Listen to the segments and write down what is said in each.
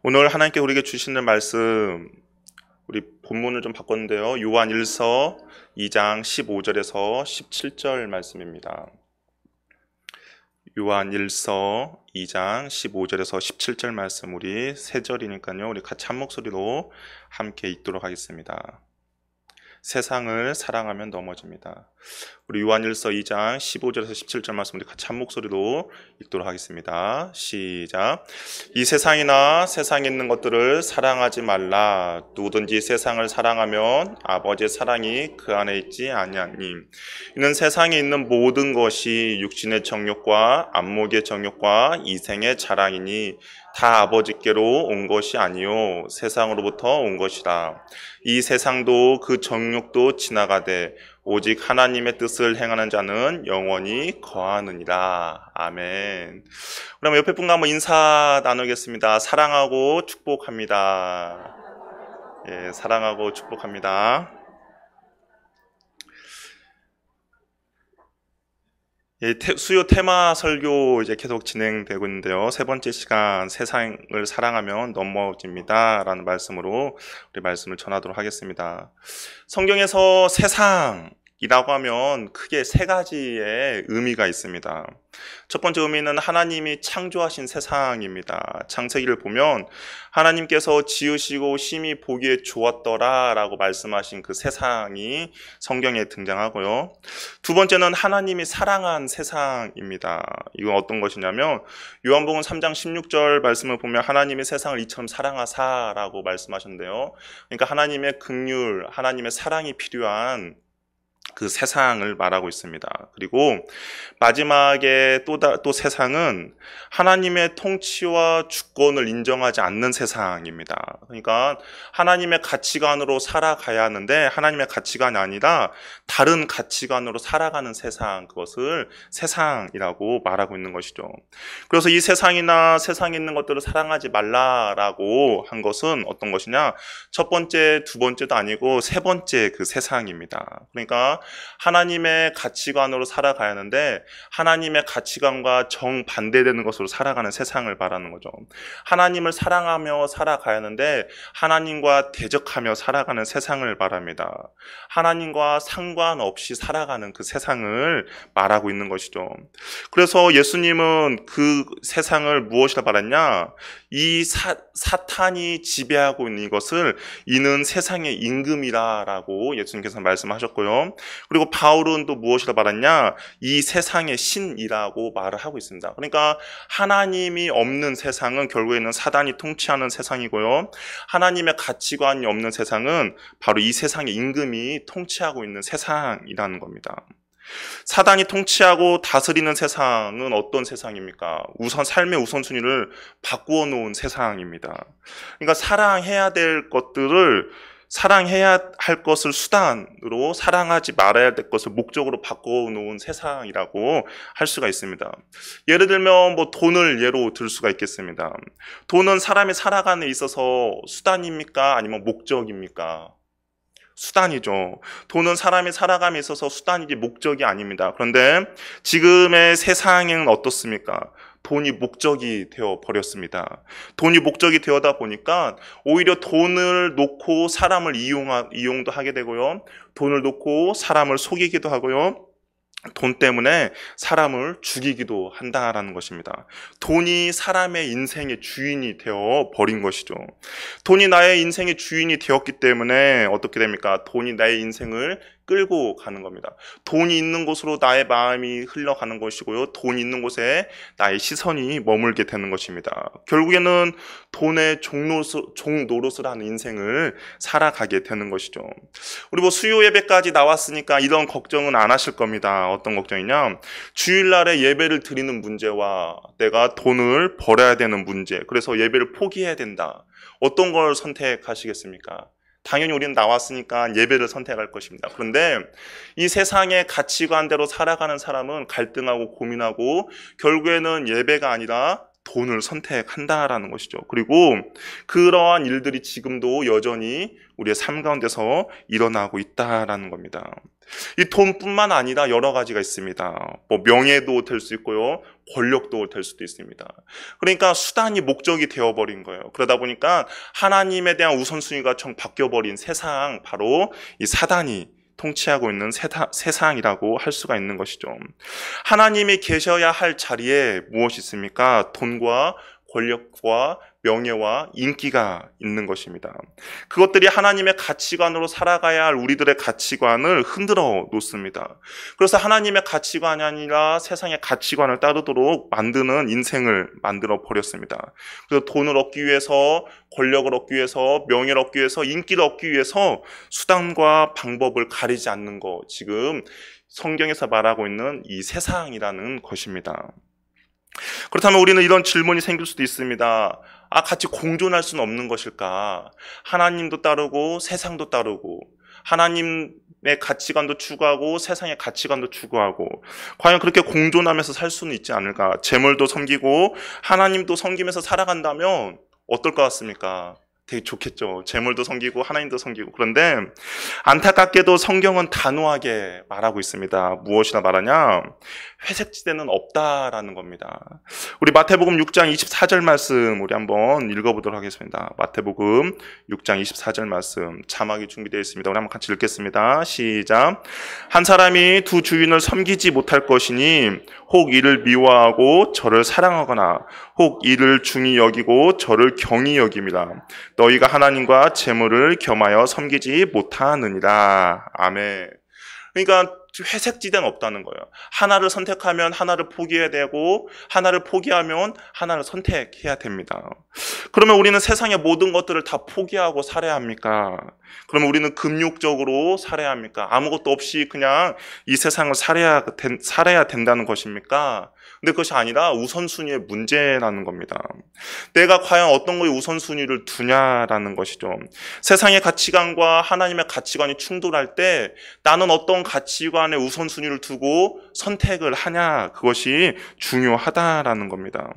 오늘 하나님께 우리에게 주시는 말씀, 우리 본문을 좀 바꿨는데요. 요한 1서 2장 15절에서 17절 말씀입니다. 요한 1서 2장 15절에서 17절 말씀, 우리 세 절이니까요. 우리 같이 한 목소리로 함께 읽도록 하겠습니다. 세상을 사랑하면 넘어집니다. 우리 요한일서 2장 15절에서 17절 말씀 우리 같이 한 목소리로 읽도록 하겠습니다. 시작. 이 세상이나 세상에 있는 것들을 사랑하지 말라. 누구든지 세상을 사랑하면 아버지의 사랑이 그 안에 있지 아니하니. 이는 세상에 있는 모든 것이 육신의 정욕과 안목의 정욕과 이생의 자랑이니 다 아버지께로 온 것이 아니요 세상으로부터 온 것이라. 이 세상도 그 정욕도 지나가되 오직 하나님의 뜻을 행하는 자는 영원히 거하느니라. 아멘. 그럼 옆에 분과 한번 인사 나누겠습니다. 사랑하고 축복합니다. 예, 사랑하고 축복합니다. 수요 테마 설교 이제 계속 진행되고 있는데요. 세 번째 시간, 세상을 사랑하면 넘어집니다 라는 말씀으로 우리 말씀을 전하도록 하겠습니다. 성경에서 세상이라고 하면 크게 세 가지의 의미가 있습니다. 첫 번째 의미는 하나님이 창조하신 세상입니다. 창세기를 보면 하나님께서 지으시고 심히 보기에 좋았더라 라고 말씀하신 그 세상이 성경에 등장하고요. 두 번째는 하나님이 사랑한 세상입니다. 이건 어떤 것이냐면 요한복음 3장 16절 말씀을 보면 하나님이 세상을 이처럼 사랑하사 라고 말씀하셨는데요. 그러니까 하나님의 긍휼, 하나님의 사랑이 필요한 그 세상을 말하고 있습니다. 그리고 마지막에 또 세상은 하나님의 통치와 주권을 인정하지 않는 세상입니다. 그러니까 하나님의 가치관으로 살아가야 하는데 하나님의 가치관이 아니라 다른 가치관으로 살아가는 세상, 그것을 세상이라고 말하고 있는 것이죠. 그래서 이 세상이나 세상에 있는 것들을 사랑하지 말라라고 한 것은 어떤 것이냐? 첫 번째, 두 번째도 아니고 세 번째 그 세상입니다. 그러니까 하나님의 가치관으로 살아가야 하는데 하나님의 가치관과 정반대되는 것으로 살아가는 세상을 말하는 거죠. 하나님을 사랑하며 살아가야 하는데 하나님과 대적하며 살아가는 세상을 말합니다. 하나님과 상관없이 살아가는 그 세상을 말하고 있는 것이죠. 그래서 예수님은 그 세상을 무엇이라 말했냐? 이 사탄이 지배하고 있는 이것을 이는 세상의 임금이라고 예수님께서 말씀하셨고요. 그리고 바울은 또 무엇이라 말했냐? 이 세상의 신이라고 말을 하고 있습니다. 그러니까 하나님이 없는 세상은 결국에는 사단이 통치하는 세상이고요. 하나님의 가치관이 없는 세상은 바로 이 세상의 임금이 통치하고 있는 세상이라는 겁니다. 사단이 통치하고 다스리는 세상은 어떤 세상입니까? 우선 삶의 우선순위를 바꾸어 놓은 세상입니다. 그러니까 사랑해야 될 것들을 사랑해야 할 것을 수단으로 사랑하지 말아야 될 것을 목적으로 바꿔놓은 세상이라고 할 수가 있습니다. 예를 들면 돈을 예로 들 수가 있겠습니다. 돈은 사람이 살아가는 데 있어서 수단입니까? 아니면 목적입니까? 수단이죠. 돈은 사람이 살아감에 있어서 수단이지 목적이 아닙니다. 그런데 지금의 세상에는 어떻습니까? 돈이 목적이 되어 버렸습니다. 돈이 목적이 되어다 보니까 오히려 돈을 놓고 사람을 이용도 하게 되고요. 돈을 놓고 사람을 속이기도 하고요. 돈 때문에 사람을 죽이기도 한다라는 것입니다. 돈이 사람의 인생의 주인이 되어 버린 것이죠. 돈이 나의 인생의 주인이 되었기 때문에 어떻게 됩니까? 돈이 나의 인생을 끌고 가는 겁니다. 돈이 있는 곳으로 나의 마음이 흘러가는 것이고요. 돈이 있는 곳에 나의 시선이 머물게 되는 것입니다. 결국에는 돈의 종노릇을 하는 인생을 살아가게 되는 것이죠. 우리 수요 예배까지 나왔으니까 이런 걱정은 안 하실 겁니다. 어떤 걱정이냐? 주일날에 예배를 드리는 문제와 내가 돈을 벌어야 되는 문제, 그래서 예배를 포기해야 된다. 어떤 걸 선택하시겠습니까? 당연히 우리는 나왔으니까 예배를 선택할 것입니다. 그런데 이 세상의 가치관대로 살아가는 사람은 갈등하고 고민하고 결국에는 예배가 아니라 돈을 선택한다라는 것이죠. 그리고 그러한 일들이 지금도 여전히 우리의 삶 가운데서 일어나고 있다라는 겁니다. 이 돈뿐만 아니라 여러 가지가 있습니다. 뭐 명예도 될 수 있고요. 권력도 될 수도 있습니다. 그러니까 수단이 목적이 되어버린 거예요. 그러다 보니까 하나님에 대한 우선순위가 정 바뀌어버린 세상, 바로 이 사단이 통치하고 있는 세상이라고 할 수가 있는 것이죠. 하나님이 계셔야 할 자리에 무엇이 있습니까? 돈과 권력과 명예와 인기가 있는 것입니다. 그것들이 하나님의 가치관으로 살아가야 할 우리들의 가치관을 흔들어 놓습니다. 그래서 하나님의 가치관이 아니라 세상의 가치관을 따르도록 만드는 인생을 만들어 버렸습니다. 그래서 돈을 얻기 위해서, 권력을 얻기 위해서, 명예를 얻기 위해서, 인기를 얻기 위해서 수단과 방법을 가리지 않는 것, 지금 성경에서 말하고 있는 이 세상이라는 것입니다. 그렇다면 우리는 이런 질문이 생길 수도 있습니다. 같이 공존할 수는 없는 것일까? 하나님도 따르고 세상도 따르고 하나님의 가치관도 추구하고 세상의 가치관도 추구하고 과연 그렇게 공존하면서 살 수는 있지 않을까? 재물도 섬기고 하나님도 섬기면서 살아간다면 어떨 것 같습니까? 되게 좋겠죠. 재물도 섬기고 하나님도 섬기고. 그런데 안타깝게도 성경은 단호하게 말하고 있습니다. 무엇이라 말하냐? 회색지대는 없다라는 겁니다. 우리 마태복음 6장 24절 말씀 우리 한번 읽어보도록 하겠습니다. 마태복음 6장 24절 말씀 자막이 준비되어 있습니다. 우리 한번 같이 읽겠습니다. 시작. 한 사람이 두 주인을 섬기지 못할 것이니 혹 이를 미워하고 저를 사랑하거나 혹 이를 중히 여기고 저를 경히 여김이라. 너희가 하나님과 재물을 겸하여 섬기지 못하느니라. 아멘. 그러니까 회색지대는 없다는 거예요. 하나를 선택하면 하나를 포기해야 되고 하나를 포기하면 하나를 선택해야 됩니다. 그러면 우리는 세상의 모든 것들을 다 포기하고 살아야 합니까? 그러면 우리는 금욕적으로 살아야 합니까? 아무것도 없이 그냥 이 세상을 살아야 된다는 것입니까? 근데 그것이 아니라 우선순위의 문제라는 겁니다. 내가 과연 어떤 거에 우선순위를 두냐라는 것이죠. 세상의 가치관과 하나님의 가치관이 충돌할 때 나는 어떤 가치관에 우선순위를 두고 선택을 하냐, 그것이 중요하다라는 겁니다.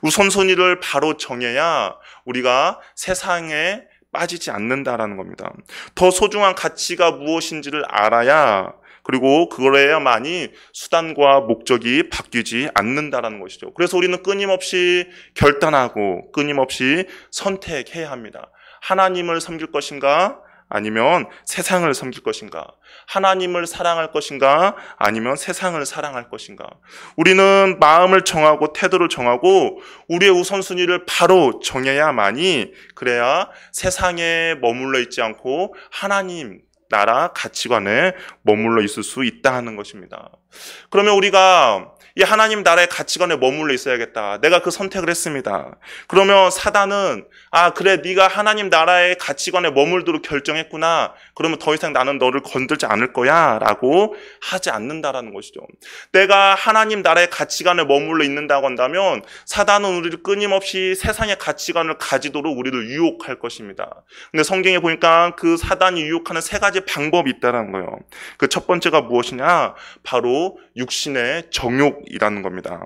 우선순위를 바로 정해야 우리가 세상에 빠지지 않는다라는 겁니다. 더 소중한 가치가 무엇인지를 알아야, 그리고 그거에야만이 수단과 목적이 바뀌지 않는다라는 것이죠. 그래서 우리는 끊임없이 결단하고 끊임없이 선택해야 합니다. 하나님을 섬길 것인가? 아니면 세상을 섬길 것인가? 하나님을 사랑할 것인가? 아니면 세상을 사랑할 것인가? 우리는 마음을 정하고 태도를 정하고 우리의 우선순위를 바로 정해야만이, 그래야 세상에 머물러 있지 않고 하나님 나라 가치관에 머물러 있을 수 있다는 것입니다. 그러면 우리가 이 하나님 나라의 가치관에 머물러 있어야겠다. 내가 그 선택을 했습니다. 그러면 사단은 그래 네가 하나님 나라의 가치관에 머물도록 결정했구나. 그러면 더 이상 나는 너를 건들지 않을 거야 라고 하지 않는다라는 것이죠. 내가 하나님 나라의 가치관에 머물러 있는다고 한다면 사단은 우리를 끊임없이 세상의 가치관을 가지도록 우리를 유혹할 것입니다. 근데 성경에 보니까 그 사단이 유혹하는 세 가지 방법이 있다는 거예요. 그 첫 번째가 무엇이냐? 바로 육신의 정욕이라는 겁니다.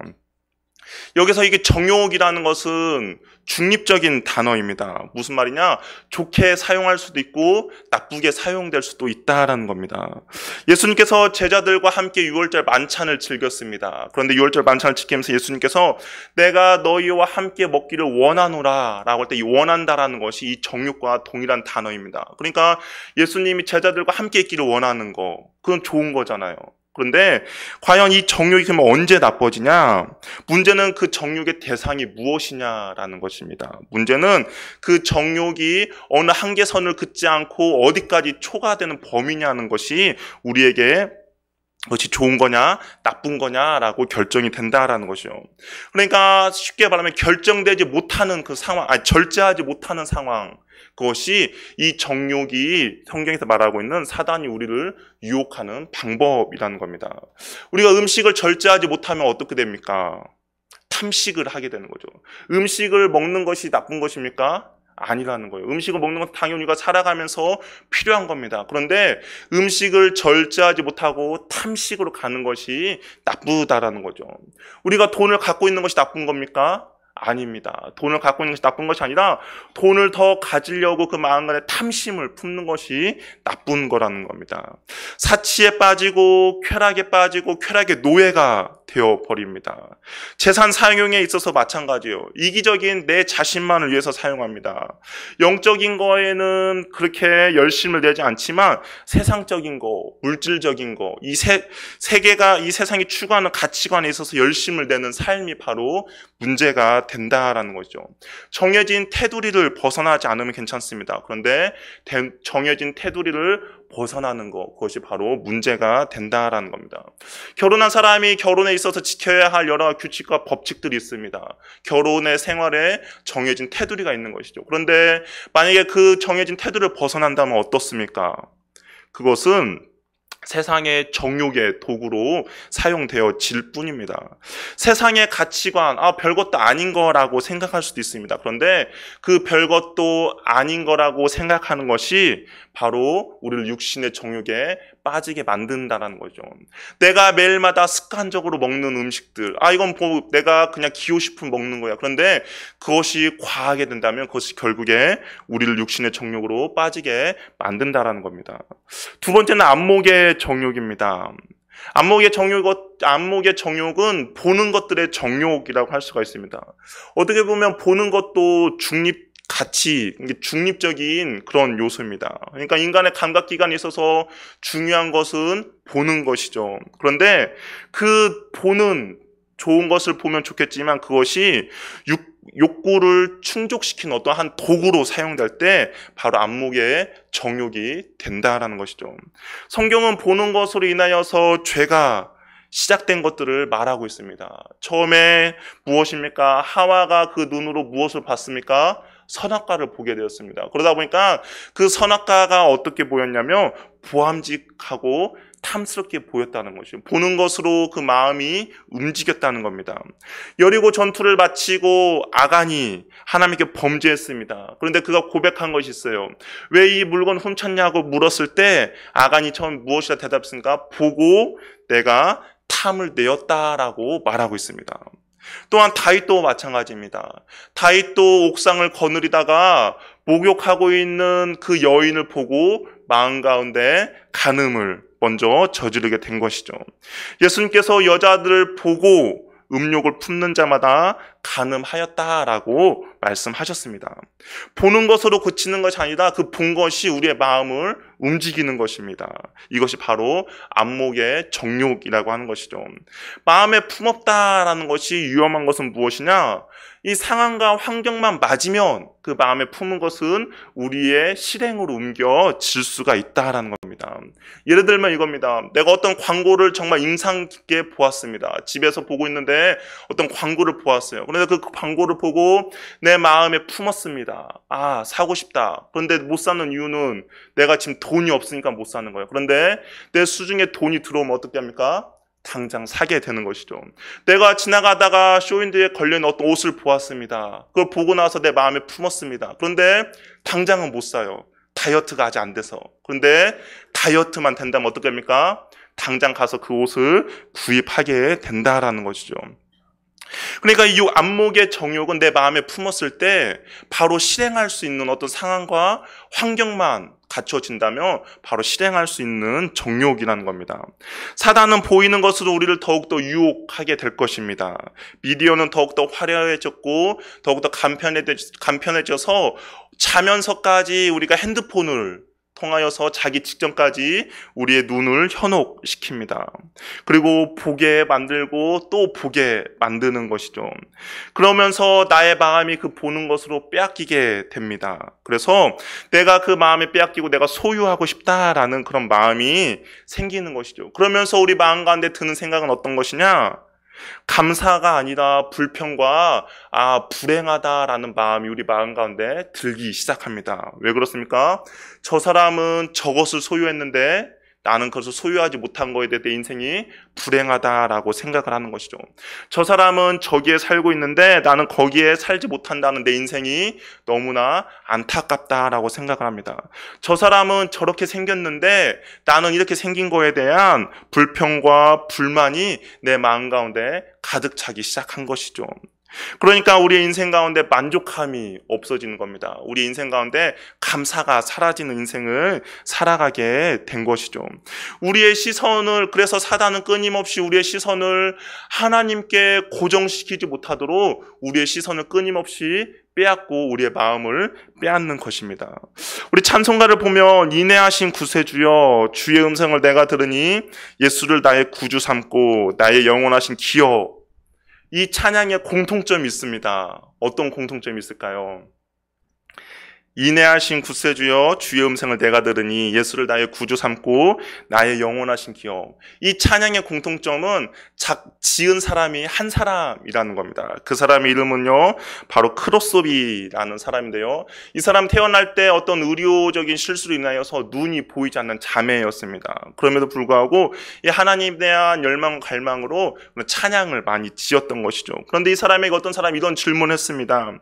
여기서 이게 정욕이라는 것은 중립적인 단어입니다. 무슨 말이냐? 좋게 사용할 수도 있고 나쁘게 사용될 수도 있다라는 겁니다. 예수님께서 제자들과 함께 유월절 만찬을 즐겼습니다. 그런데 유월절 만찬을 지키면서 예수님께서 내가 너희와 함께 먹기를 원하노라 라고 할 때 이 원한다라는 것이 이 정욕과 동일한 단어입니다. 그러니까 예수님이 제자들과 함께 있기를 원하는 거, 그건 좋은 거잖아요. 그런데 과연 이 정욕이 그러면 언제 나빠지냐? 문제는 그 정욕의 대상이 무엇이냐라는 것입니다. 문제는 그 정욕이 어느 한계선을 긋지 않고 어디까지 초과되는 범위냐는 것이 우리에게 그것이 좋은 거냐 나쁜 거냐라고 결정이 된다라는 것이죠. 그러니까 쉽게 말하면 결정되지 못하는 그 상황, 절제하지 못하는 상황, 그것이 이 정욕이 성경에서 말하고 있는 사단이 우리를 유혹하는 방법이라는 겁니다. 우리가 음식을 절제하지 못하면 어떻게 됩니까? 탐식을 하게 되는 거죠. 음식을 먹는 것이 나쁜 것입니까? 아니라는 거예요. 음식을 먹는 건 당연히 우리가 살아가면서 필요한 겁니다. 그런데 음식을 절제하지 못하고 탐식으로 가는 것이 나쁘다라는 거죠. 우리가 돈을 갖고 있는 것이 나쁜 겁니까? 아닙니다. 돈을 갖고 있는 것이 나쁜 것이 아니라 돈을 더 가지려고 그 마음 안에 탐심을 품는 것이 나쁜 거라는 겁니다. 사치에 빠지고 쾌락의 노예가 되어버립니다. 재산 사용에 있어서 마찬가지예요. 이기적인 내 자신만을 위해서 사용합니다. 영적인 거에는 그렇게 열심을 내지 않지만 세상적인 거, 물질적인 거, 이 세계가 이 세상이 추구하는 가치관에 있어서 열심을 내는 삶이 바로 문제가 된다라는 거죠. 정해진 테두리를 벗어나지 않으면 괜찮습니다. 그런데 정해진 테두리를 벗어나는 것, 그것이 바로 문제가 된다라는 겁니다. 결혼한 사람이 결혼에 있어서 지켜야 할 여러 규칙과 법칙들이 있습니다. 결혼의 생활에 정해진 테두리가 있는 것이죠. 그런데 만약에 그 정해진 테두리를 벗어난다면 어떻습니까? 그것은 세상의 정욕의 도구로 사용되어질 뿐입니다. 세상의 가치관, 별것도 아닌 거라고 생각할 수도 있습니다. 그런데 그 별것도 아닌 거라고 생각하는 것이 바로 우리를 육신의 정욕에 빠지게 만든다는 거죠. 내가 매일마다 습관적으로 먹는 음식들, 이건 내가 그냥 기호식품 먹는 거야. 그런데 그것이 과하게 된다면 그것이 결국에 우리를 육신의 정욕으로 빠지게 만든다라는 겁니다. 두 번째는 안목의 정욕입니다. 안목의 정욕은 보는 것들의 정욕이라고 할 수가 있습니다. 어떻게 보면 보는 것도 중립적인 그런 요소입니다. 그러니까 인간의 감각기관에 있어서 중요한 것은 보는 것이죠. 그런데 그 보는 좋은 것을 보면 좋겠지만 그것이 욕구를 충족시키는 어떠한 도구로 사용될 때 바로 안목의 정욕이 된다라는 것이죠. 성경은 보는 것으로 인하여서 죄가 시작된 것들을 말하고 있습니다. 처음에 무엇입니까? 하와가 그 눈으로 무엇을 봤습니까? 선악과를 보게 되었습니다. 그러다 보니까 그 선악과가 어떻게 보였냐면 보암직하고 탐스럽게 보였다는 것이죠. 보는 것으로 그 마음이 움직였다는 겁니다. 여리고 전투를 마치고 아간이 하나님께 범죄했습니다. 그런데 그가 고백한 것이 있어요. 왜 이 물건 훔쳤냐고 물었을 때 아간이 처음 무엇이라 대답했습니까? 보고 내가 탐을 내었다라고 말하고 있습니다. 또한 다윗도 마찬가지입니다. 다윗도 옥상을 거느리다가 목욕하고 있는 그 여인을 보고 마음 가운데 간음을 먼저 저지르게 된 것이죠. 예수님께서 여자들을 보고 음욕을 품는 자마다 간음하였다라고 말씀하셨습니다. 보는 것으로 그치는 것이 아니라 그 본 것이 우리의 마음을 움직이는 것입니다. 이것이 바로 안목의 정욕이라고 하는 것이죠. 마음에 품었다라는 것이 위험한 것은 무엇이냐? 이 상황과 환경만 맞으면 그 마음에 품은 것은 우리의 실행으로 옮겨질 수가 있다라는 겁니다. 예를 들면 이겁니다. 내가 어떤 광고를 정말 인상 깊게 보았습니다. 집에서 보고 있는데 어떤 광고를 보았어요. 그런데 그 광고를 보고 내 마음에 품었습니다. 사고 싶다. 그런데 못 사는 이유는 내가 지금 돈이 없으니까 못 사는 거예요. 그런데 내 수중에 돈이 들어오면 어떻게 합니까? 당장 사게 되는 것이죠. 내가 지나가다가 쇼윈도에 걸려있는 어떤 옷을 보았습니다. 그걸 보고 나서 내 마음에 품었습니다. 그런데 당장은 못 사요. 다이어트가 아직 안 돼서. 그런데 다이어트만 된다면 어떻게 합니까? 당장 가서 그 옷을 구입하게 된다라는 것이죠. 그러니까 이 안목의 정욕은 내 마음에 품었을 때 바로 실행할 수 있는 어떤 상황과 환경만 갖춰진다면 바로 실행할 수 있는 정욕이라는 겁니다. 사단은 보이는 것으로 우리를 더욱더 유혹하게 될 것입니다. 미디어는 더욱더 화려해졌고 더욱더 간편해져서 자면서까지 우리가 핸드폰을 통하여서 자기 직전까지 우리의 눈을 현혹시킵니다. 그리고 보게 만들고 또 보게 만드는 것이죠. 그러면서 나의 마음이 그 보는 것으로 빼앗기게 됩니다. 그래서 내가 그 마음에 빼앗기고 내가 소유하고 싶다라는 그런 마음이 생기는 것이죠. 그러면서 우리 마음 가운데 드는 생각은 어떤 것이냐? 감사가 아니라 불평과 불행하다라는 마음이 우리 마음 가운데 들기 시작합니다. 왜 그렇습니까? 저 사람은 저것을 소유했는데 나는 그것을 소유하지 못한 거에 대해 내 인생이 불행하다라고 생각을 하는 것이죠. 저 사람은 저기에 살고 있는데 나는 거기에 살지 못한다는 내 인생이 너무나 안타깝다라고 생각을 합니다. 저 사람은 저렇게 생겼는데 나는 이렇게 생긴 거에 대한 불평과 불만이 내 마음 가운데 가득 차기 시작한 것이죠. 그러니까 우리의 인생 가운데 만족함이 없어지는 겁니다. 우리 인생 가운데 감사가 사라지는 인생을 살아가게 된 것이죠. 우리의 시선을, 그래서 사단은 끊임없이 우리의 시선을 하나님께 고정시키지 못하도록 우리의 시선을 끊임없이 빼앗고 우리의 마음을 빼앗는 것입니다. 우리 찬송가를 보면 인내하신 구세주여 주의 음성을 내가 들으니 예수를 나의 구주 삼고 나의 영원하신 기여. 이 찬양에 공통점이 있습니다. 어떤 공통점이 있을까요? 인내하신 구세주여 주의 음성을 내가 들으니 예수를 나의 구주 삼고 나의 영원하신 기업. 이 찬양의 공통점은 지은 사람이 한 사람이라는 겁니다. 그 사람의 이름은요 바로 크로스비라는 사람인데요, 이 사람 태어날 때 어떤 의료적인 실수로 인하여서 눈이 보이지 않는 자매였습니다. 그럼에도 불구하고 이 하나님에 대한 열망 갈망으로 찬양을 많이 지었던 것이죠. 그런데 이 사람에게 어떤 사람이 이런 질문을 했습니다.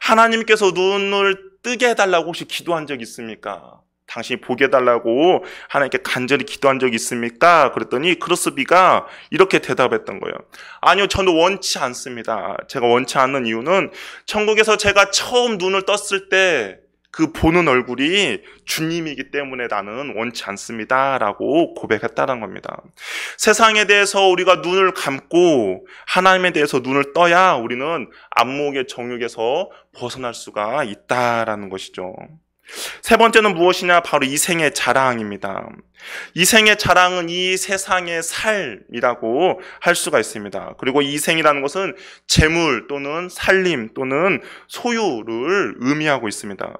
하나님께서 눈을 뜨게 해달라고 혹시 기도한 적 있습니까? 당신이 보게 해달라고 하나님께 간절히 기도한 적 있습니까? 그랬더니 크로스비가 이렇게 대답했던 거예요. 아니요, 저는 원치 않습니다. 제가 원치 않는 이유는 천국에서 제가 처음 눈을 떴을 때 그 보는 얼굴이 주님이기 때문에 나는 원치 않습니다 라고 고백했다는 겁니다. 세상에 대해서 우리가 눈을 감고 하나님에 대해서 눈을 떠야 우리는 안목의 정욕에서 벗어날 수가 있다라는 것이죠. 세 번째는 무엇이냐? 바로 이생의 자랑입니다. 이생의 자랑은 이 세상의 삶이라고 할 수가 있습니다. 그리고 이생이라는 것은 재물 또는 살림 또는 소유를 의미하고 있습니다.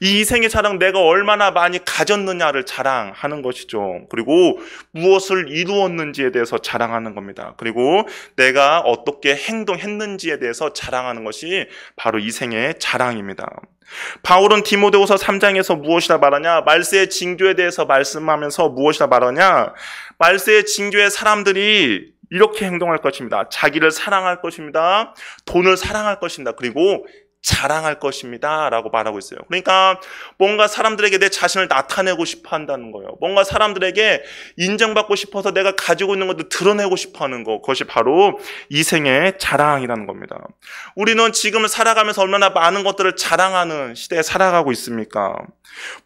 이 이생의 자랑, 내가 얼마나 많이 가졌느냐를 자랑하는 것이죠. 그리고 무엇을 이루었는지에 대해서 자랑하는 겁니다. 그리고 내가 어떻게 행동했는지에 대해서 자랑하는 것이 바로 이생의 자랑입니다. 바울은 디모데후서 3장에서 무엇이라 말하냐? 말세의 징조에 대해서 말씀하면서 무엇이라 말하냐? 말세의 징조의 사람들이 이렇게 행동할 것입니다. 자기를 사랑할 것입니다. 돈을 사랑할 것입니다. 그리고 자랑할 것입니다 라고 말하고 있어요. 그러니까 뭔가 사람들에게 내 자신을 나타내고 싶어 한다는 거예요. 뭔가 사람들에게 인정받고 싶어서 내가 가지고 있는 것도 드러내고 싶어 하는 거, 그것이 바로 이생의 자랑이라는 겁니다. 우리는 지금을 살아가면서 얼마나 많은 것들을 자랑하는 시대에 살아가고 있습니까?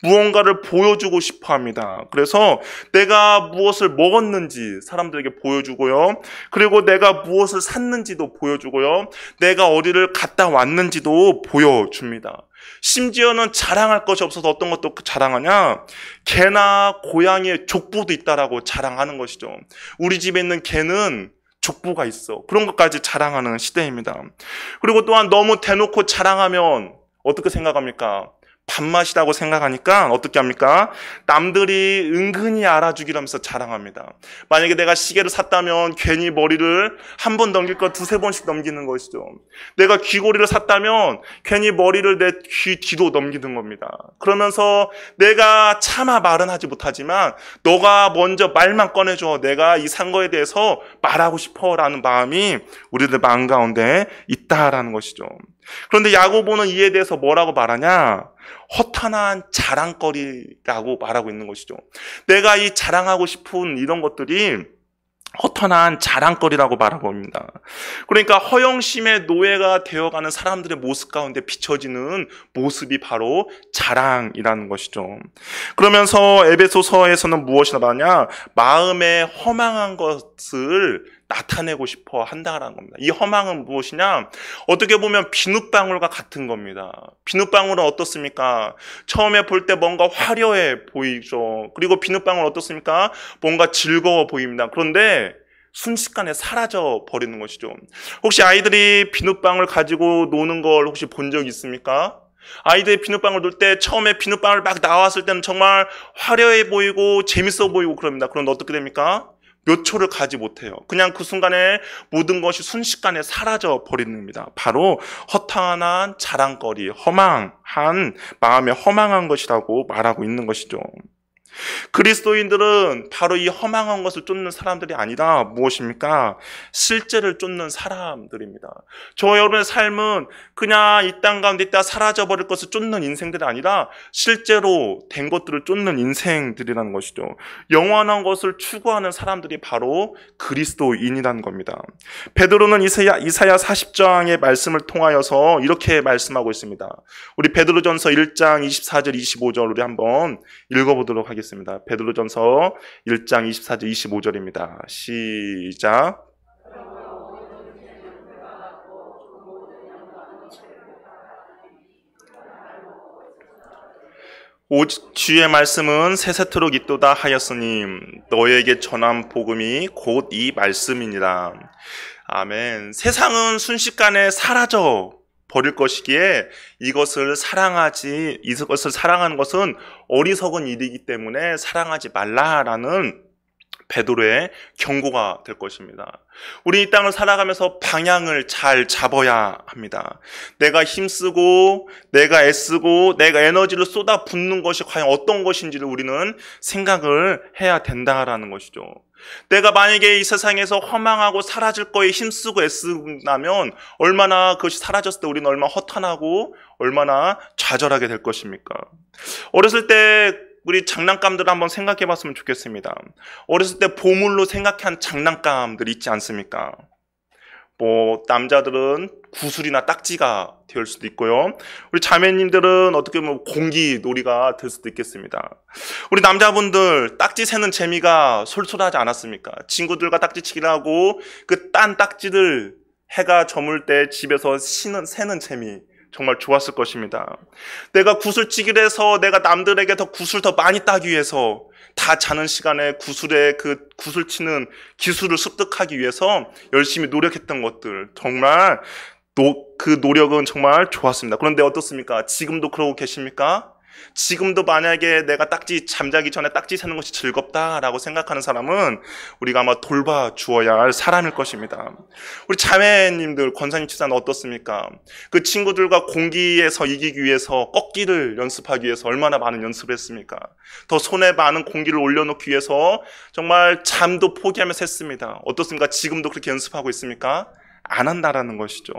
무언가를 보여주고 싶어 합니다. 그래서 내가 무엇을 먹었는지 사람들에게 보여주고요, 그리고 내가 무엇을 샀는지도 보여주고요, 내가 어디를 갔다 왔는지도 보여줍니다. 심지어는 자랑할 것이 없어서 어떤 것도 자랑하냐? 개나 고양이의 족보도 있다라고 자랑하는 것이죠. 우리 집에 있는 개는 족보가 있어. 그런 것까지 자랑하는 시대입니다. 그리고 또한 너무 대놓고 자랑하면 어떻게 생각합니까? 밥맛이라고 생각하니까 어떻게 합니까? 남들이 은근히 알아주기라면서 자랑합니다. 만약에 내가 시계를 샀다면 괜히 머리를 한 번 넘길 거 두세 번씩 넘기는 것이죠. 내가 귀고리를 샀다면 괜히 머리를 내 귀 뒤로 넘기는 겁니다. 그러면서 내가 차마 말은 하지 못하지만 너가 먼저 말만 꺼내줘. 내가 이 산 거에 대해서 말하고 싶어라는 마음이 우리들 마음 가운데 있다라는 것이죠. 그런데 야고보는 이에 대해서 뭐라고 말하냐? 허탄한 자랑거리라고 말하고 있는 것이죠. 내가 이 자랑하고 싶은 이런 것들이 허탄한 자랑거리라고 말하고 있습니다. 그러니까 허영심의 노예가 되어가는 사람들의 모습 가운데 비춰지는 모습이 바로 자랑이라는 것이죠. 그러면서 에베소서에서는 무엇이라 말하냐? 마음에 허망한 것을 나타내고 싶어 한다라는 겁니다. 이 허망은 무엇이냐? 어떻게 보면 비눗방울과 같은 겁니다. 비눗방울은 어떻습니까? 처음에 볼 때 뭔가 화려해 보이죠. 그리고 비눗방울은 어떻습니까? 뭔가 즐거워 보입니다. 그런데 순식간에 사라져 버리는 것이죠. 혹시 아이들이 비눗방울 가지고 노는 걸 혹시 본 적 있습니까? 아이들이 비눗방울 놀 때 처음에 비눗방울 막 나왔을 때는 정말 화려해 보이고 재밌어 보이고 그럽니다. 그런데 어떻게 됩니까? 몇 초를 가지 못해요. 그냥 그 순간에 모든 것이 순식간에 사라져 버리는 겁니다. 바로 허탄한 자랑거리, 허망한 마음에 허망한 것이라고 말하고 있는 것이죠. 그리스도인들은 바로 이 허망한 것을 쫓는 사람들이 아니라 무엇입니까? 실제를 쫓는 사람들입니다. 저 여러분의 삶은 그냥 이 땅 가운데 있다 사라져버릴 것을 쫓는 인생들이 아니라 실제로 된 것들을 쫓는 인생들이라는 것이죠. 영원한 것을 추구하는 사람들이 바로 그리스도인이라는 겁니다. 베드로는 이사야 40장의 말씀을 통하여서 이렇게 말씀하고 있습니다. 우리 베드로전서 1장 24절 25절 우리 한번 읽어보도록 하겠습니다. 베드로전서 1장 24절 25절입니다. 시작. 오직 주의 말씀은 세세토록 있도다 하였으니 너에게 전한 복음이 곧 이 말씀이니라. 아멘. 세상은 순식간에 사라져 버릴 것이기에 이것을 사랑하는 것은 어리석은 일이기 때문에 사랑하지 말라라는 베드로의 경고가 될 것입니다. 우리 이 땅을 살아가면서 방향을 잘 잡아야 합니다. 내가 힘쓰고 내가 애쓰고 내가 에너지를 쏟아붓는 것이 과연 어떤 것인지를 우리는 생각을 해야 된다라는 것이죠. 내가 만약에 이 세상에서 허망하고 사라질 거에 힘쓰고 애쓴다면 얼마나 그것이 사라졌을 때 우리는 얼마나 허탄하고 얼마나 좌절하게 될 것입니까? 어렸을 때 우리 장난감들을 한번 생각해 봤으면 좋겠습니다. 어렸을 때 보물로 생각한 장난감들 있지 않습니까? 남자들은 구슬이나 딱지가 될 수도 있고요. 우리 자매님들은 어떻게 보면 공기 놀이가 될 수도 있겠습니다. 우리 남자분들 딱지 세는 재미가 솔솔하지 않았습니까? 친구들과 딱지치기를 하고 그 딴 딱지를 해가 저물 때 집에서 세는 재미. 정말 좋았을 것입니다. 내가 구슬치기를 해서 내가 남들에게 구슬 더 많이 따기 위해서 다 자는 시간에 구슬 치는 기술을 습득하기 위해서 열심히 노력했던 것들 정말 그 노력은 정말 좋았습니다. 그런데 어떻습니까? 지금도 그러고 계십니까? 지금도 만약에 내가 잠자기 전에 딱지 세는 것이 즐겁다라고 생각하는 사람은 우리가 아마 돌봐주어야 할 사람일 것입니다. 우리 자매님들, 권사님, 집사는 어떻습니까? 그 친구들과 공기에서 이기기 위해서 꺾기를 연습하기 위해서 얼마나 많은 연습을 했습니까? 더 손에 많은 공기를 올려놓기 위해서 정말 잠도 포기하면서 했습니다. 어떻습니까? 지금도 그렇게 연습하고 있습니까? 안 한다라는 것이죠.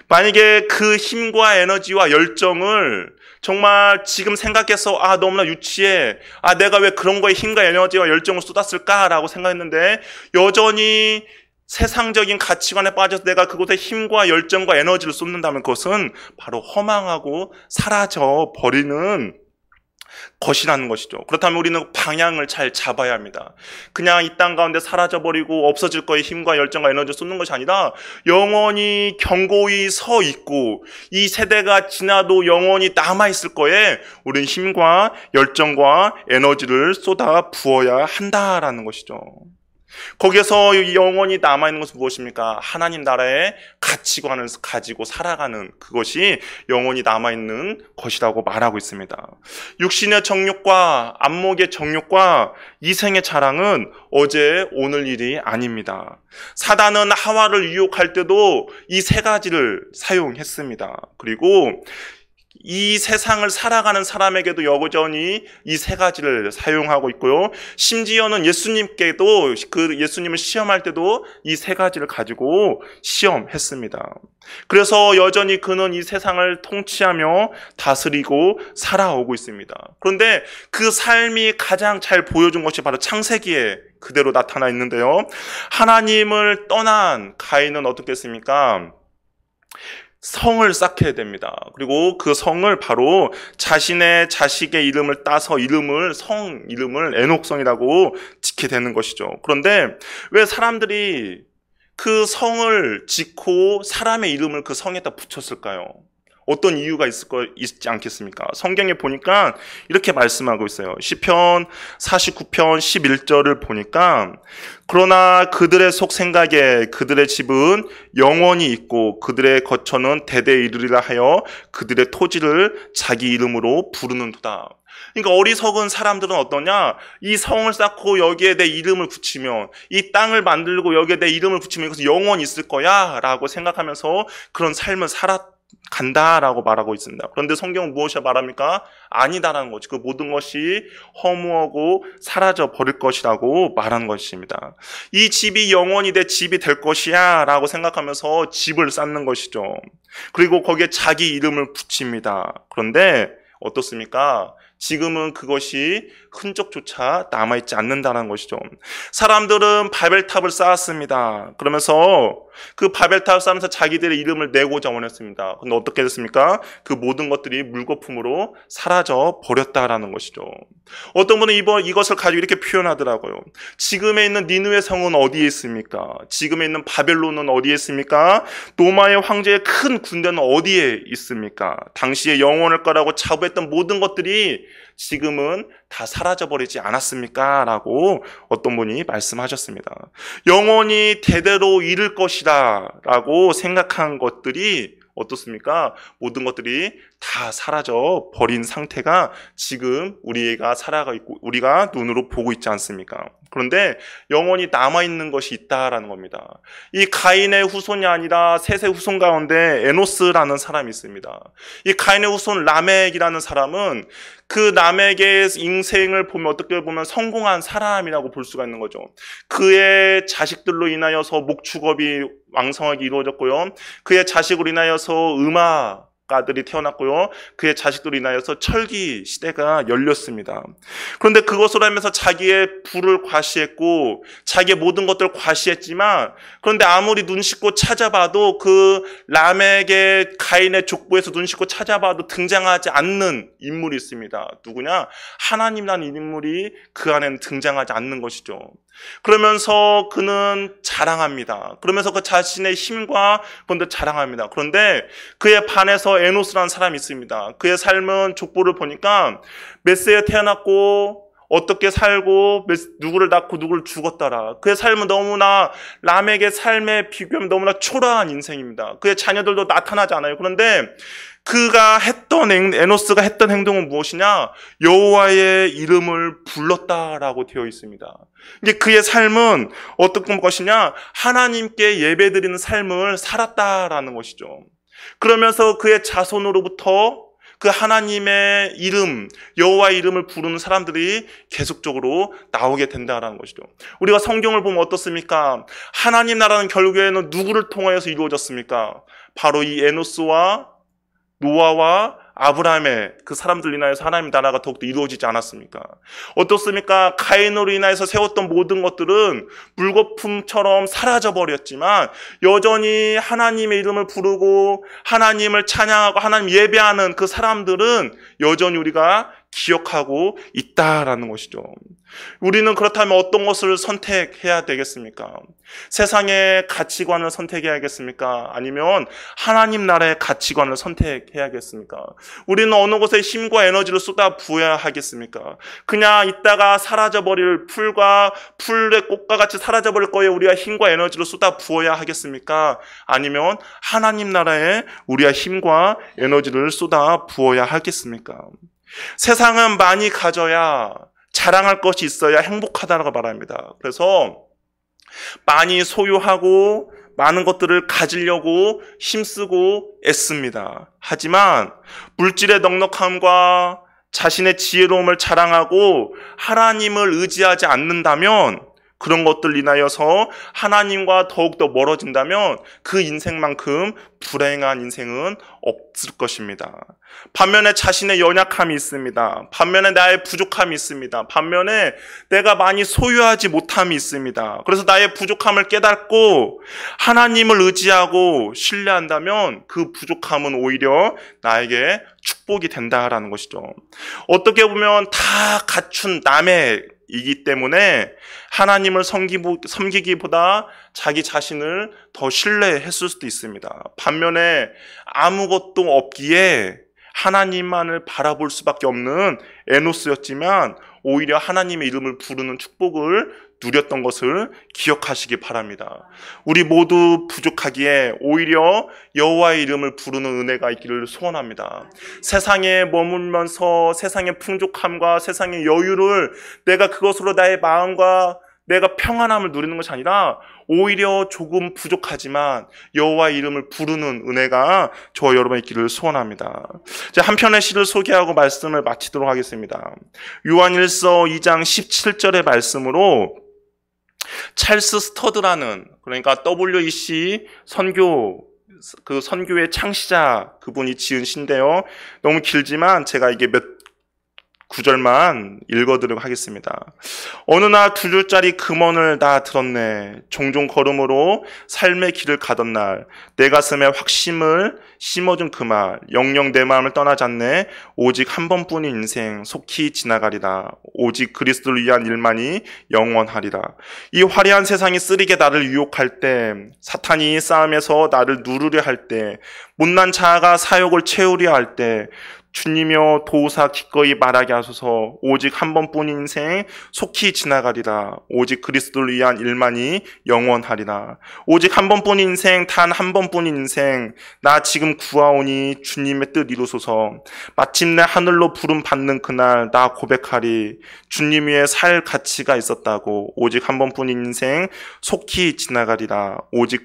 만약에 그 힘과 에너지와 열정을 정말 지금 생각해서 너무나 유치해. 내가 왜 그런 거에 힘과 에너지와 열정을 쏟았을까라고 생각했는데 여전히 세상적인 가치관에 빠져서 내가 그곳에 힘과 열정과 에너지를 쏟는다면 그것은 바로 허망하고 사라져 버리는 것이라는 것이죠. 그렇다면 우리는 방향을 잘 잡아야 합니다. 그냥 이 땅 가운데 사라져버리고 없어질 거에 힘과 열정과 에너지를 쏟는 것이 아니라 영원히 견고히 서 있고 이 세대가 지나도 영원히 남아있을 거에 우리는 힘과 열정과 에너지를 쏟아 부어야 한다라는 것이죠. 거기에서 영원히 남아있는 것은 무엇입니까? 하나님 나라의 가치관을 가지고 살아가는 그것이 영원히 남아있는 것이라고 말하고 있습니다. 육신의 정욕과 안목의 정욕과 이생의 자랑은 어제 오늘 일이 아닙니다. 사단은 하와를 유혹할 때도 이 세 가지를 사용했습니다. 그리고 이 세상을 살아가는 사람에게도 여전히 이 세 가지를 사용하고 있고요. 심지어는 예수님께도 예수님을 시험할 때도 이 세 가지를 가지고 시험했습니다. 그래서 여전히 그는 이 세상을 통치하며 다스리고 살아오고 있습니다. 그런데 그 삶이 가장 잘 보여준 것이 바로 창세기에 그대로 나타나 있는데요. 하나님을 떠난 가인은 어떻겠습니까? 성을 쌓게 됩니다. 그리고 그 성을 바로 자신의 자식의 이름을 따서 성 이름을 에녹성이라고 짓게 되는 것이죠. 그런데 왜 사람들이 그 성을 짓고 사람의 이름을 그 성에다 붙였을까요? 어떤 이유가 있지 않겠습니까? 성경에 보니까 이렇게 말씀하고 있어요. 시편 49편 11절을 보니까 그러나 그들의 속생각에 그들의 집은 영원히 있고 그들의 거처는 대대에 이르리라 하여 그들의 토지를 자기 이름으로 부르는도다. 그러니까 어리석은 사람들은 어떠냐? 이 성을 쌓고 여기에 내 이름을 붙이면, 이 땅을 만들고 여기에 내 이름을 붙이면 이것은 영원히 있을 거야 라고 생각하면서 그런 삶을 살았던 간다라고 말하고 있습니다. 그런데 성경은 무엇이 말합니까? 아니다라는 거지. 그 모든 것이 허무하고 사라져 버릴 것이라고 말하는 것입니다. 이 집이 영원히 내 집이 될 것이야 라고 생각하면서 집을 쌓는 것이죠. 그리고 거기에 자기 이름을 붙입니다. 그런데 어떻습니까? 지금은 그것이 흔적조차 남아있지 않는다는 것이죠. 사람들은 바벨탑을 쌓았습니다. 그러면서 그 바벨탑을 쌓으면서 자기들의 이름을 내고자 원했습니다. 그런데 어떻게 됐습니까? 그 모든 것들이 물거품으로 사라져 버렸다라는 것이죠. 어떤 분은 이것을 가지고 이렇게 표현하더라고요. 지금에 있는 니느웨 성은 어디에 있습니까? 지금에 있는 바벨론은 어디에 있습니까? 로마의 황제의 큰 군대는 어디에 있습니까? 당시에 영원할 거라고 자부했던 모든 것들이 지금은 다 사라져버리지 않았습니까? 라고 어떤 분이 말씀하셨습니다. 영원히 대대로 이를 것이다 라고 생각한 것들이 어떻습니까? 모든 것들이 다 사라져 버린 상태가 지금 우리가 살아가 있고 우리가 눈으로 보고 있지 않습니까? 그런데 영원히 남아있는 것이 있다라는 겁니다. 이 가인의 후손이 아니라 셋의 후손 가운데 에노스라는 사람이 있습니다. 이 가인의 후손 라멕이라는 사람은 그 라멕의 인생을 보면 어떻게 보면 성공한 사람이라고 볼 수가 있는 거죠. 그의 자식들로 인하여서 목축업이 왕성하게 이루어졌고요. 그의 자식으로 인하여서 가들이 태어났고요. 그의 자식들로 인하여서 철기 시대가 열렸습니다. 그런데 그것으로 하면서 자기의 부를 과시했고 자기의 모든 것들을 과시했지만 그런데 아무리 눈 씻고 찾아봐도 그 라멕의 가인의 족보에서 눈 씻고 찾아봐도 등장하지 않는 인물이 있습니다. 누구냐? 하나님이라는 인물이 그 안에는 등장하지 않는 것이죠. 그러면서 그는 자랑합니다. 그러면서 그 자신의 힘과 그런데 자랑합니다. 그런데 그에 반해서 에노스라는 사람이 있습니다. 그의 삶은 족보를 보니까 몇 세에 태어났고 어떻게 살고 누구를 낳고 누구를 죽었더라. 그의 삶은 너무나 람에게 삶에 비교하면 너무나 초라한 인생입니다. 그의 자녀들도 나타나지 않아요. 그런데 에노스가 했던 행동은 무엇이냐? 여호와의 이름을 불렀다라고 되어 있습니다. 이게 그의 삶은 어떤 것이냐? 하나님께 예배드리는 삶을 살았다라는 것이죠. 그러면서 그의 자손으로부터 그 하나님의 이름, 여호와의 이름을 부르는 사람들이 계속적으로 나오게 된다라는 것이죠. 우리가 성경을 보면 어떻습니까? 하나님 나라는 결국에는 누구를 통하여서 이루어졌습니까? 바로 이 에노스와 노아와 아브라함의 그 사람들로 인하여서 하나님 나라가 더욱더 이루어지지 않았습니까? 어떻습니까? 가인으로 인하여서 세웠던 모든 것들은 물거품처럼 사라져버렸지만 여전히 하나님의 이름을 부르고 하나님을 찬양하고 하나님 예배하는 그 사람들은 여전히 우리가 기억하고 있다라는 것이죠. 우리는 그렇다면 어떤 것을 선택해야 되겠습니까? 세상의 가치관을 선택해야겠습니까? 아니면 하나님 나라의 가치관을 선택해야겠습니까? 우리는 어느 곳에 힘과 에너지를 쏟아 부어야 하겠습니까? 그냥 있다가 사라져버릴 풀의 꽃과 같이 사라져버릴 거에 우리가 힘과 에너지를 쏟아 부어야 하겠습니까? 아니면 하나님 나라에 우리가 힘과 에너지를 쏟아 부어야 하겠습니까? 세상은 많이 가져야 자랑할 것이 있어야 행복하다고 말합니다. 그래서 많이 소유하고 많은 것들을 가지려고 힘쓰고 애씁니다. 하지만 물질의 넉넉함과 자신의 지혜로움을 자랑하고 하나님을 의지하지 않는다면 그런 것들 인하여서 하나님과 더욱더 멀어진다면 그 인생만큼 불행한 인생은 없을 것입니다. 반면에 자신의 연약함이 있습니다. 반면에 나의 부족함이 있습니다. 반면에 내가 많이 소유하지 못함이 있습니다. 그래서 나의 부족함을 깨닫고 하나님을 의지하고 신뢰한다면 그 부족함은 오히려 나에게 축복이 된다라는 것이죠. 어떻게 보면 다 갖춘 남이기 때문에 하나님을 섬기기보다 자기 자신을 더 신뢰했을 수도 있습니다. 반면에 아무것도 없기에 하나님만을 바라볼 수밖에 없는 에노스였지만 오히려 하나님의 이름을 부르는 축복을 누렸던 것을 기억하시기 바랍니다. 우리 모두 부족하기에 오히려 여호와의 이름을 부르는 은혜가 있기를 소원합니다. 세상에 머물면서 세상의 풍족함과 세상의 여유를 내가 그것으로 나의 마음과 내가 평안함을 누리는 것이 아니라 오히려 조금 부족하지만 여호와의 이름을 부르는 은혜가 저와 여러분의 있기를 소원합니다. 한 편의 시를 소개하고 말씀을 마치도록 하겠습니다. 요한일서 2장 17절의 말씀으로 찰스 스터드라는, 그러니까 WEC 그 선교의 창시자 그분이 지은 시인데요. 너무 길지만 제가 이게 몇 구절만 읽어드리도록 하겠습니다. 어느 날 2줄짜리 금언을 다 들었네. 종종 걸음으로 삶의 길을 가던 날 내 가슴에 확심을 심어준 그 말, 영영 내 마음을 떠나지 않네. 오직 한 번뿐인 인생 속히 지나가리라. 오직 그리스도를 위한 일만이 영원하리라. 이 화려한 세상이 쓰리게 나를 유혹할 때, 사탄이 싸움에서 나를 누르려 할 때, 못난 자아가 사욕을 채우려 할 때, 주님이여 도우사 기꺼이 말하게 하소서. 오직 한 번뿐인 인생 속히 지나가리라. 오직 그리스도를 위한 일만이 영원하리라. 오직 한 번뿐인 인생, 단 한 번뿐인 인생, 나 지금 구하오니 주님의 뜻 이루소서. 마침내 하늘로 부름 받는 그날 나 고백하리. 주님 위에 살 가치가 있었다고. 오직 한 번뿐인 인생 속히 지나가리라. 오직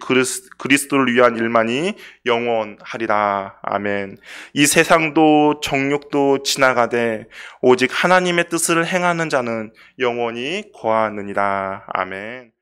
그리스도를 위한 일만이 영원하리라. 아멘. 이 세상도 정욕도 지나가되 오직 하나님의 뜻을 행하는 자는 영원히 거하느니라. 아멘.